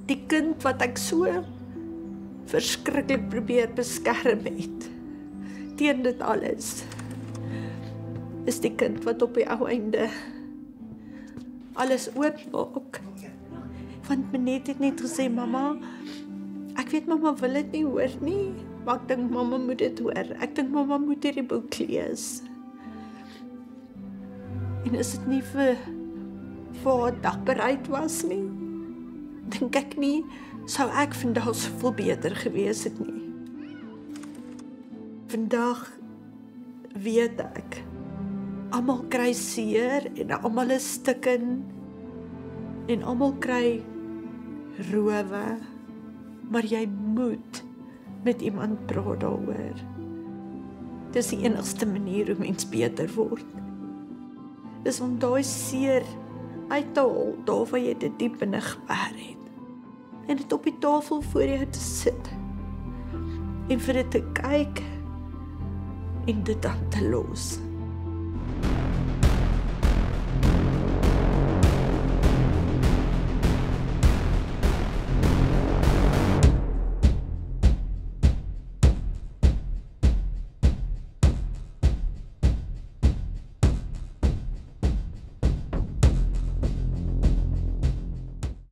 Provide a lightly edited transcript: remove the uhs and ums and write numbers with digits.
Die kind wat ek so verskriklik probeer beskerm het teen dit alles, is die kind wat op die ou einde alles oopmaak. Want Menet het net gesê, mamma, ek weet mamma wil dit nie hoor nie, maar ek dink mamma moet dit hoor. Ek dink mamma moet hierdie boek lees. En as dit nie vir haar dagbereid was nie, dink ek nie, sou ek vandag soveel beter gewees het nie. Vandag weet ek, almal kry seer en almal is stikken en almal kry rowe, maar jy moet met iemand praat daaroor. Dis die enigste manier hoe mens beter word. Dis om daai seer uit te haal, daar waar jy dit diep binne gebeer het. En dit op die tafel voor jou te sit. En vir dit te kyk en dit dan te los.